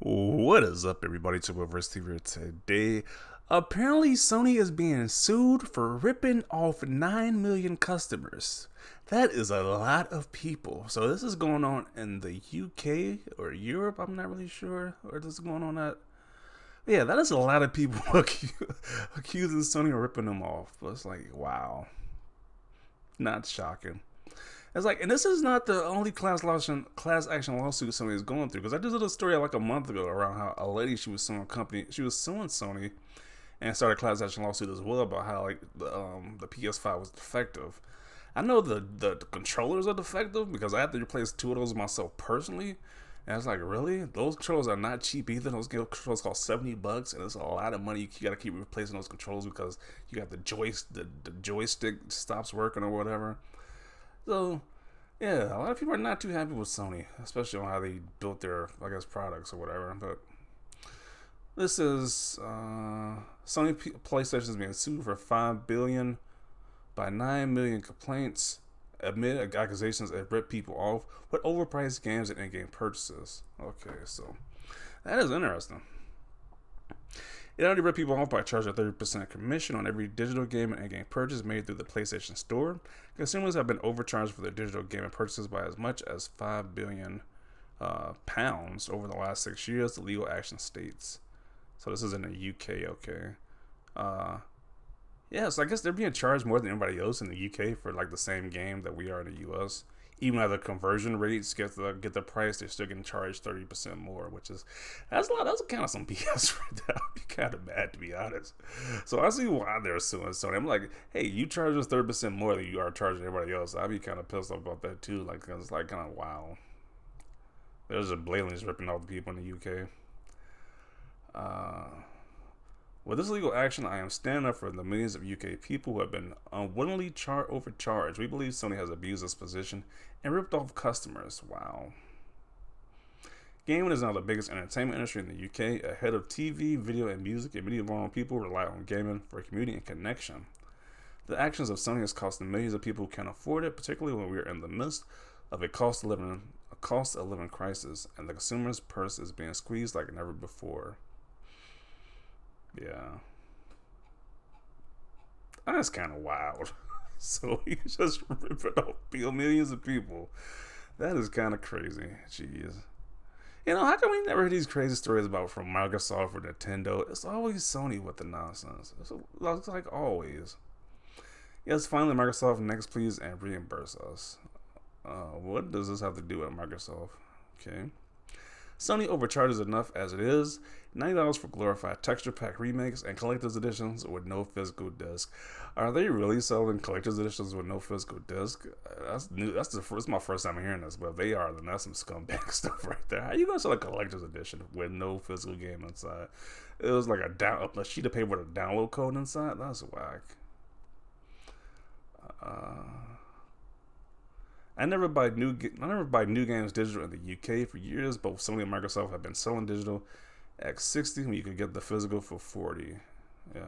What is up, everybody? To Reverse TV today. Apparently, Sony is being sued for ripping off 9 million customers. That is a lot of people. So, this is going on in the UK or Europe. I'm not really sure where this is going on at. Yeah, that is a lot of people accusing Sony of ripping them off. But it's like, wow. Not shocking. It's like, and this is not the only class action lawsuit Sony is going through. Because I just did a story like a month ago around how a lady she was suing Sony, and started a class action lawsuit as well about how like the PS5 was defective. I know the controllers are defective because I had to replace two of those myself personally. And I was like, really? Those controllers are not cheap either. Those controllers cost $70, and it's a lot of money. You got to keep replacing those controls because you got the joystick stops working or whatever. So, yeah, a lot of people are not too happy with Sony, especially on how they built their, I guess, products or whatever. But this is Sony PlayStation is being sued for $5 billion by 9 million complaints amid accusations that rip people off with overpriced games and in-game purchases. Okay, so that is interesting. It already ripped people off by charging a 30% commission on every digital game and in-game purchase made through the PlayStation Store. Consumers have been overcharged for their digital game and purchases by as much as £5 billion over the last 6 years, the legal action states. So this is in the UK, okay. Yeah, so I guess they're being charged more than everybody else in the UK for like the same game that we are in the US. Even though the conversion rates get the price, they're still getting charged 30% more, which is that's a lot. That's kind of some BS right there. I'd be kind of mad to be honest. So I see why they're suing Sony. I'm like, hey, you charge us 30% more than you are charging everybody else. I'd be kind of pissed off about that too. Like, cause it's like kind of wow. They're just blatantly just ripping off the people in the UK. With this legal action, I am standing up for the millions of UK people who have been unwittingly overcharged. We believe Sony has abused this position and ripped off customers. Wow. Gaming is now the biggest entertainment industry in the UK, ahead of TV, video, and music, and many normal people rely on gaming for community and connection. The actions of Sony has cost millions of people who can't afford it, particularly when we are in the midst of a cost of living crisis, and the consumer's purse is being squeezed like never before. Yeah. That's kind of wild. So he just ripping off millions of people. That is kind of crazy. Jeez. How come we never hear these crazy stories about from Microsoft or Nintendo? It's always Sony with the nonsense. It's like always. Yes, finally, Microsoft, next please and reimburse us. What does this have to do with Microsoft? Okay. Sony overcharges enough as it is. $90 for glorified texture pack remakes and collector's editions with no physical disc. Are they really selling collector's editions with no physical disc? That's new. That's my first time hearing this, but if they are, then that's some scumbag stuff right there. How you gonna sell a collector's edition with no physical game inside? It was like a sheet of paper with a download code inside. That's whack. I never buy new games digital in the UK for years. Both Sony and Microsoft have been selling digital at 60 when you could get the physical for 40. Yeah,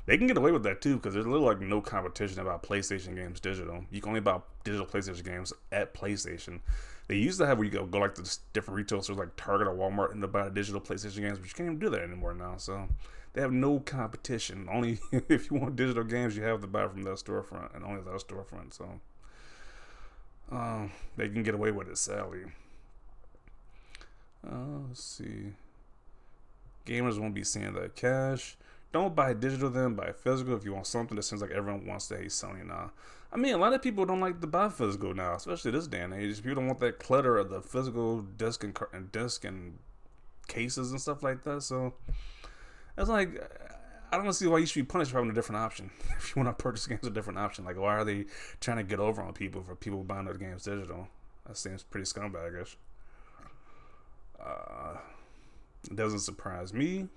they can get away with that too because there's little like no competition about PlayStation games digital. You can only buy digital PlayStation games at PlayStation. They used to have where you go like to different retail stores like Target or Walmart and to buy digital PlayStation games, but you can't even do that anymore now. So they have no competition. Only if you want digital games, you have to buy from that storefront and only that storefront. So. They can get away with it, sadly. Let's see. Gamers won't be seeing that cash. Don't buy digital then, buy physical if you want something that seems like everyone wants to hate Sony now. I mean, a lot of people don't like to buy physical now, especially this day and age. People don't want that clutter of the physical disc and cases and stuff like that. So it's like I don't see why you should be punished for having a different option. If you want to purchase games, a different option. Like, why are they trying to get over on people for people buying their games digital? That seems pretty scumbagish. It doesn't surprise me.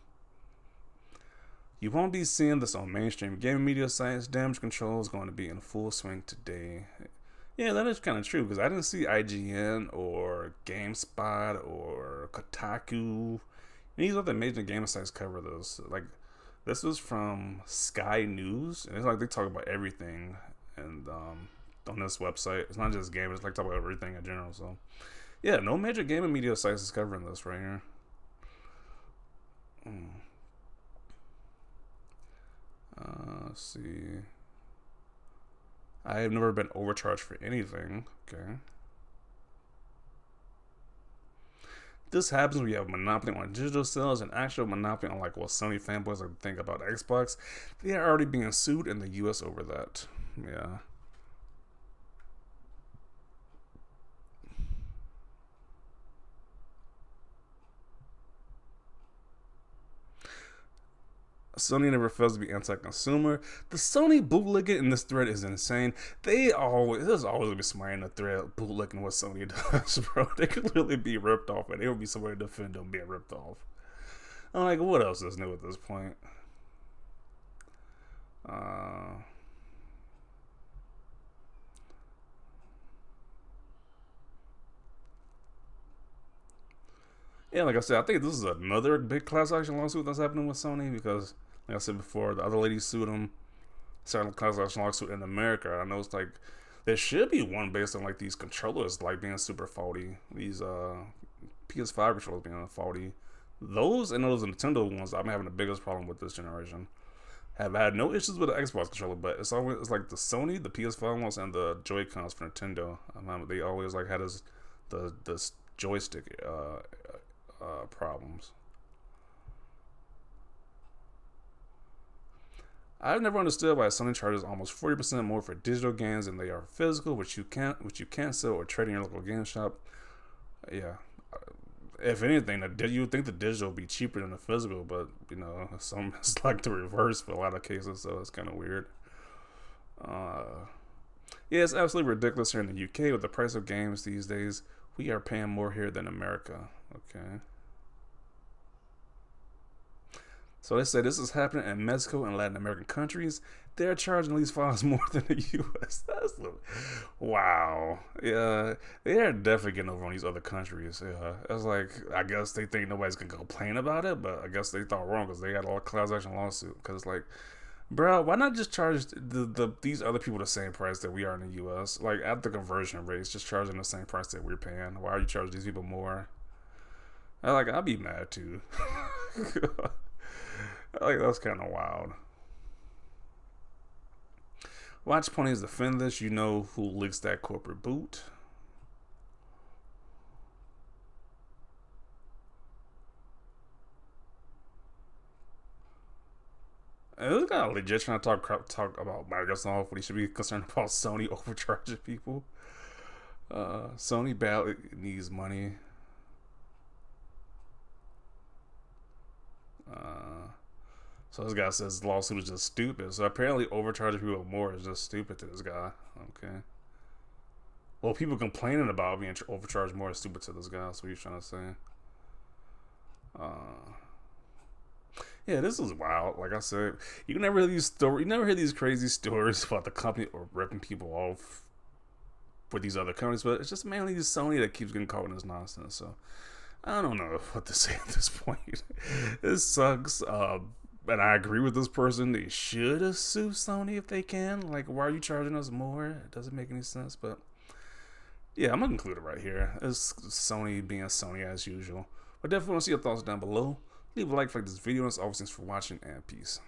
You won't be seeing this on mainstream gaming media sites. Damage control is going to be in full swing today. Yeah, that is kind of true because I didn't see IGN or GameSpot or Kotaku. These other major gaming sites cover this. Like, this was from Sky News, and it's like they talk about everything, and on this website, it's not just gaming; it's like talk about everything in general. So, yeah, no major gaming media sites is covering this right here. Let's see. I have never been overcharged for anything. Okay. This happens when you have a monopoly on digital sales and actual monopoly on like what Sony fanboys like to think about Xbox. They are already being sued in the US over that. Yeah. Sony never fails to be anti-consumer. The Sony bootlegging in this thread is insane. There's always gonna be somebody in the thread bootlegging what Sony does, bro. They could literally be ripped off, and there would be somebody to defend them being ripped off. I'm like, what else is new at this point? Yeah, like I said, I think this is another big class action lawsuit that's happening with Sony because, like I said before, the other lady sued them. Started a class action lawsuit in America. I know it's like there should be one based on like these controllers like being super faulty. These PS5 controllers being faulty. Those and those Nintendo ones, I'm having the biggest problem with this generation. Have had no issues with the Xbox controller, but it's like the Sony, the PS5 ones, and the Joy Cons for Nintendo. They always like had the joystick problems. I've never understood why Sony charges almost 40% more for digital games than they are physical, which you can't sell or trade in your local game shop. Yeah, if anything, you would think the digital would be cheaper than the physical, but some it's like the reverse for a lot of cases, so it's kind of weird. Yeah, it's absolutely ridiculous here in the UK with the price of games these days. We are paying more here than America. Okay. So they say this is happening in Mexico and Latin American countries. They're charging these files more than the U.S. Wow. Yeah, they are definitely getting over on these other countries. Yeah, it's like I guess they think nobody's gonna complain about it, but I guess they thought wrong because they got a class action lawsuit. Because it's like, bro, why not just charge these other people the same price that we are in the U.S. Like at the conversion rates, just charging the same price that we're paying. Why are you charging these people more? I'd be mad too. That's kind of wild. Watch ponies defend this. You know who leaks that corporate boot. This guy legit trying to talk about Microsoft when he should be concerned about Sony overcharging people. Sony badly needs money. So this guy says the lawsuit is just stupid. So apparently overcharging people more is just stupid to this guy. Okay. Well, people complaining about being overcharged more is stupid to this guy. That's what he's trying to say. Yeah, this is wild. Like I said, you never hear these crazy stories about the company or ripping people off with these other companies, but it's just mainly Sony that keeps getting caught in this nonsense. So I don't know what to say at this point. It sucks. And I agree with this person. They should have sued Sony if they can. Like, why are you charging us more? It doesn't make any sense. But yeah, I'm gonna conclude it right here. It's Sony being Sony as usual. But definitely want to see your thoughts down below. Leave a like for this video. And as always, thanks for watching and peace.